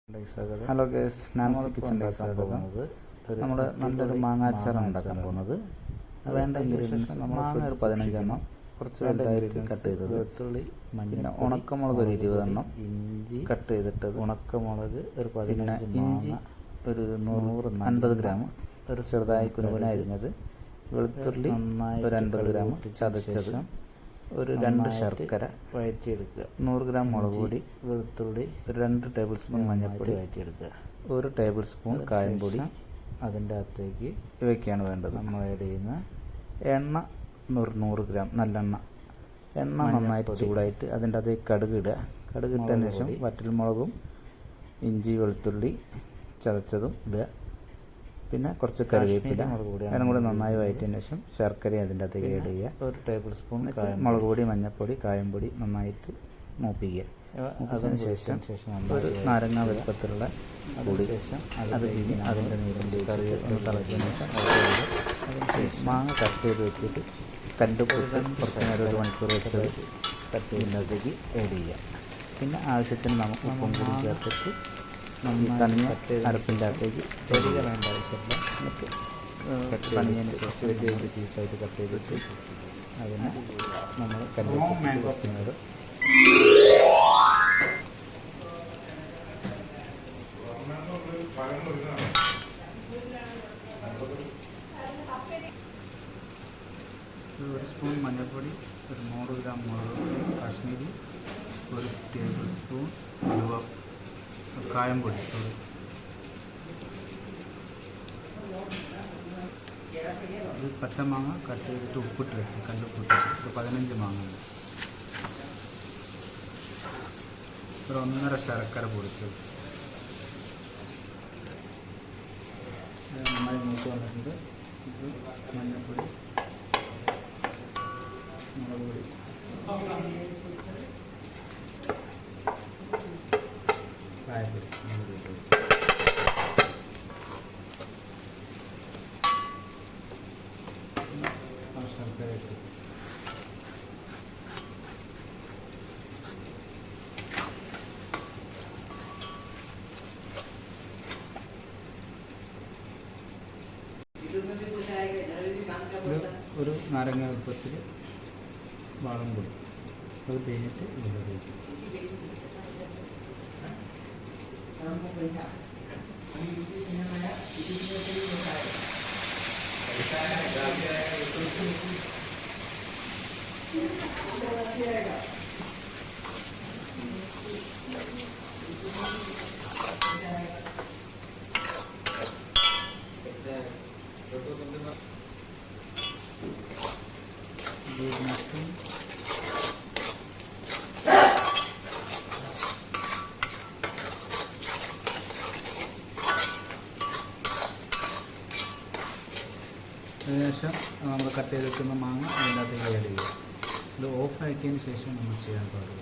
Hello guys, Nancy കിച്ചണിലേക്ക് സ്വാഗതം. നമ്മൾ നല്ലൊരു മാങ്ങാച്ചാറാണ് ഉണ്ടാക്കാൻ പോകുന്നത്. വേണ്ട ഇൻഗ്രീഡിയൻസ് മാങ്ങ ഒരു 15 എണ്ണം, കുറച്ച് വലുതായിട്ട് കട്ട് ചെയ്തത്, വെളുത്തുള്ളി, പിന്നെ ഉണക്കമുളക് ഒരു 20 എണ്ണം, ഇഞ്ചി കട്ട് ചെയ്തിട്ടത്, ഉണക്കമുളക് ഒരു 15, ഇഞ്ചി ഒരു 150 ഗ്രാം, ഒരു ചെറുതായി കുനുകുന അരിഞ്ഞത്, വെളുത്തുള്ളി ഒരു 50 ഗ്രാം ചതച്ചത്, ഒരു 2 ശർക്കര വഴറ്റിയെടുക്കുക, 100 ഗ്രാം മുളക് പൊടി, വെളുത്തുള്ളി, ഒരു 2 ടേബിൾ സ്പൂൺ മഞ്ഞൾപ്പൊടി വഴറ്റിയെടുക്കുക, 1 ടേബിൾ സ്പൂൺ കായംപൊടി, അതിൻ്റെ അകത്തേക്ക് ഇവയ്ക്കാണ് വേണ്ടത്. നമ്മൾ ആഡ് ചെയ്യുന്ന എണ്ണ 100 ഗ്രാം നല്ലെണ്ണ. എണ്ണ നന്നായിട്ട് ചൂടായിട്ട് അതിൻ്റെ അകത്തേക്ക് കടുക് ഇടുക. കടുക് ഇട്ടതിന് ശേഷം വറ്റൽമുളകും ഇഞ്ചി വെളുത്തുള്ളി ചതച്ചതും ഇടുക. പിന്നെ കുറച്ച് കറിവേപ്പില, അതിനും കൂടി നന്നായി വഴറ്റിയതിന് ശേഷം ശർക്കരയും അതിൻ്റെ അകത്തേക്ക് ആഡ് ചെയ്യുക. 1 ടേബിൾ സ്പൂൺ മുളക് പൊടി, മഞ്ഞൾപ്പൊടി, കായംപൊടി നന്നായിട്ട് മൂപ്പിക്കുക. അതിന് ശേഷം ഒരു നാരങ്ങ വലുപ്പത്തിലുള്ള പൊടി, അത് പിഴിഞ്ഞ് അതിൻ്റെ നീരും കറി ഒന്ന് തിളച്ചതിന് ശേഷം മാങ്ങ കട്ട് ചെയ്ത് വെച്ചിട്ട് കല്ലുപ്പൊട്ട് കുറച്ച് നേരം 1 മണിക്കൂർ വെച്ചത് കട്ട് ചെയ്യുന്നതിലേക്ക് ആഡ് ചെയ്യുക. പിന്നെ ആവശ്യത്തിന് നമുക്ക് ഉപ്പും കൂടി ചേർത്തിട്ട് തണിഞ്ഞ അരപ്പിൻ്റെ അകത്തേക്ക് ചെറിയ വേണ്ട ആവശ്യമില്ല. എന്നിട്ട് തണിഞ്ഞതിന് കുറച്ച് വലിയ വലിയ പീസായിട്ട് കട്ട് ചെയ്തിട്ട് അതിന് നമ്മൾ കല്ലുപ്പൊട്ട് കുറച്ച് നേരം ഒരു സ്പൂൺ മഞ്ഞൾപ്പൊടി, ഒരു 100 ഗ്രാം മുളക് കാശ്മീരി, 1 ടേബിൾ സ്പൂൺ കായംപൊടി, ഒരു പച്ചമാങ്ങ കട്ട് ചെയ്തിട്ട് ഉപ്പിട്ട് വെച്ച് കല്ലുപ്പിട്ട് ഒരു 15 മാങ്ങ, ഒരു 1.5 ശർക്കര പൊടിച്ചത്. നന്നായി മൂത്ത് വന്നിട്ടുണ്ട്. ഇത് മഞ്ഞൾപ്പൊടി, മുളക് പൊടി, കായപ്പൊടി, ശർക്കര ഇട്ട് ഒരു നാരങ്ങ വലുപ്പത്തിൽ വാളം പൊടി, അത് പിഴിഞ്ഞിട്ട് ഇതിലേക്ക് അതിനുശേഷം നമ്മൾ കട്ട് ചെയ്ത് വെക്കുന്ന മാങ്ങ അതിൻ്റെ അകത്തേക്ക് ആഡ് ചെയ്യുക. ഇത് ഓഫ് ആക്കിയതിന് ശേഷം നമ്മൾ ചെയ്യാൻ പാടുള്ളൂ.